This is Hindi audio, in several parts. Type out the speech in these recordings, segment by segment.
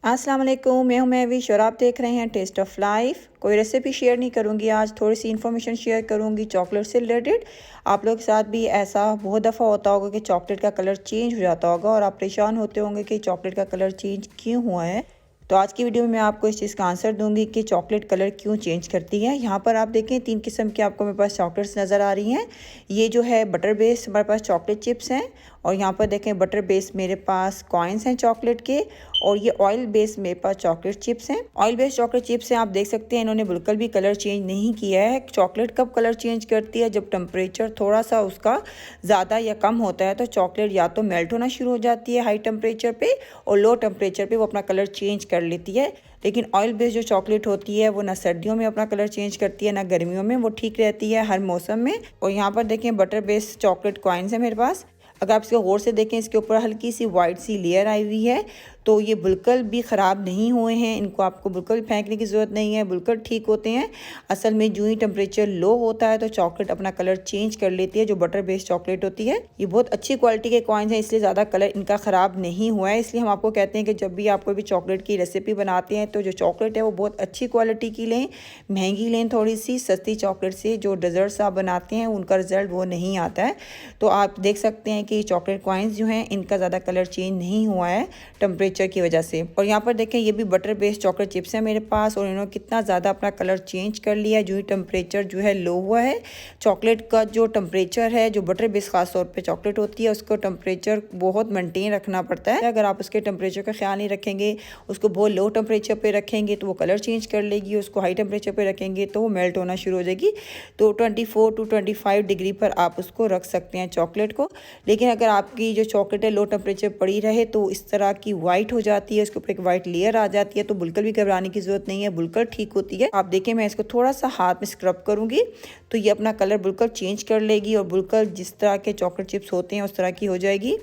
अस्सलाम वालेकुम, मैं हूं महविश और आप देख रहे हैं टेस्ट ऑफ लाइफ। कोई रेसिपी शेयर नहीं करूंगी आज, थोड़ी सी इन्फॉर्मेशन शेयर करूंगी चॉकलेट से रिलेटेड। आप लोग के साथ भी ऐसा बहुत दफ़ा होता होगा कि चॉकलेट का कलर चेंज हो जाता होगा और आप परेशान होते होंगे कि चॉकलेट का कलर चेंज क्यों हुआ है। तो आज की वीडियो में मैं आपको इस चीज़ का आंसर दूंगी कि चॉकलेट कलर क्यों चेंज करती है। यहाँ पर आप देखें 3 किस्म की आपको मेरे पास चॉकलेट्स नज़र आ रही हैं। ये जो है बटर बेस हमारे पास चॉकलेट चिप्स हैं, और यहाँ पर देखें बटर बेस मेरे पास कॉइन्स हैं चॉकलेट के, और ये ऑयल बेस मेरे पास चॉकलेट चिप्स हैं। ऑयल बेस चॉकलेट चिप्स हैं, आप देख सकते हैं इन्होंने बिल्कुल भी कलर चेंज नहीं किया है। चॉकलेट कब कलर चेंज करती है? जब टेम्परेचर थोड़ा सा उसका ज़्यादा या कम होता है तो चॉकलेट या तो मेल्ट होना शुरू हो जाती है हाई टेम्परेचर पे, और लो टेम्परेचर पे वो अपना कलर चेंज कर लेती है। लेकिन ऑयल बेस्ड जो चॉकलेट होती है वो ना सर्दियों में अपना कलर चेंज करती है ना गर्मियों में, वो ठीक रहती है हर मौसम में। और यहाँ पर देखें बटर बेस्ड चॉकलेट कॉइन्स है मेरे पास। अगर आप इसको गौर से देखें, इसके ऊपर हल्की सी वाइट सी लेयर आई हुई है, तो ये बिल्कुल भी ख़राब नहीं हुए हैं। इनको आपको बिल्कुल फेंकने की ज़रूरत नहीं है, बिल्कुल ठीक होते हैं। असल में जो ही टेम्परेचर लो होता है तो चॉकलेट अपना कलर चेंज कर लेती है, जो बटर बेस्ड चॉकलेट होती है। ये बहुत अच्छी क्वालिटी के कॉइन्स हैं, इसलिए ज़्यादा कलर इनका ख़राब नहीं हुआ है। इसलिए हम आपको कहते हैं कि जब भी आप कोई भी चॉकलेट की रेसिपी बनाते हैं तो जो चॉकलेट है वो बहुत अच्छी क्वालिटी की लें, महंगी लें थोड़ी सी। सस्ती चॉकलेट से जो डेजर्ट्स आप बनाते हैं उनका रिजल्ट वो नहीं आता है। तो आप देख सकते हैं कि चॉकलेट कॉइन्स जो हैं इनका ज़्यादा कलर चेंज नहीं हुआ है टेम्परेचर की वजह से। और यहाँ पर देखें ये भी बटर बेस्ड चॉकलेट चिप्स हैं मेरे पास, और इन्होंने कितना ज़्यादा अपना कलर चेंज कर लिया है जो ही टेम्परेचर जो है लो हुआ है। चॉकलेट का जो टेम्परेचर है, जो बटर बेस्ड खास तौर पे चॉकलेट होती है, उसको टेम्परेचर बहुत मेंटेन रखना पड़ता है। अगर आप उसके टेम्परेचर का ख्याल नहीं रखेंगे, उसको बहुत लो टेम्परेचर पर रखेंगे तो वो कलर चेंज कर लेगी, उसको हाई टेम्परेचर पर रखेंगे तो वो मेल्ट होना शुरू हो जाएगी। तो 24 to 25 डिग्री पर आप उसको रख सकते हैं चॉकलेट को। लेकिन अगर आपकी जो चॉकलेट है लो टेम्परेचर पड़ी रहे तो इस तरह की वाइट हो जाती है, उसके ऊपर एक वाइट लेयर आ जाती है। तो बिल्कुल भी घबराने की जरूरत नहीं है, बिल्कुल ठीक होती है। आप देखें मैं इसको थोड़ा सा हाथ में स्क्रब करूंगी तो ये अपना कलर बिल्कुल चेंज कर लेगी और बिल्कुल जिस तरह के चॉकलेट चिप्स होते हैं उस तरह की हो जाएगी।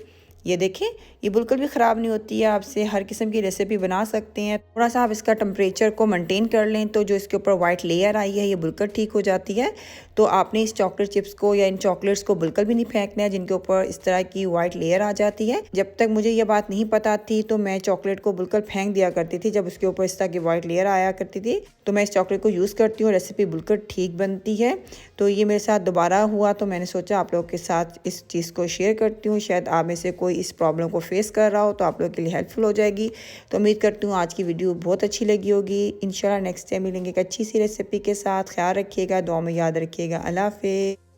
ये देखें ये बिल्कुल भी ख़राब नहीं होती है। आपसे हर किस्म की रेसिपी बना सकते हैं। थोड़ा सा आप इसका टेम्परेचर को मेंटेन कर लें तो जो इसके ऊपर वाइट लेयर आई है ये बिल्कुल ठीक हो जाती है। तो आपने इस चॉकलेट चिप्स को या इन चॉकलेट्स को बिल्कुल भी नहीं फेंकना है जिनके ऊपर इस तरह की वाइट लेयर आ जाती है। जब तक मुझे ये बात नहीं पता थी तो मैं चॉकलेट को बिल्कुल फेंक दिया करती थी जब उसके ऊपर इस तरह की वाइट लेयर आया करती थी। तो मैं इस चॉकलेट को यूज़ करती हूँ, रेसिपी बिल्कुल ठीक बनती है। तो ये मेरे साथ दोबारा हुआ तो मैंने सोचा आप लोगों के साथ इस चीज़ को शेयर करती हूँ। शायद आप में से कोई इस प्रॉब्लम को फेस कर रहा हो तो आप लोगों के लिए हेल्पफुल हो जाएगी। तो उम्मीद करती हूँ आज की वीडियो बहुत अच्छी लगी होगी। इंशाल्लाह नेक्स्ट टाइम मिलेंगे एक अच्छी सी रेसिपी के साथ। ख्याल रखिएगा, दुआ में याद रखिएगा। अल्लाह हाफ़िज़।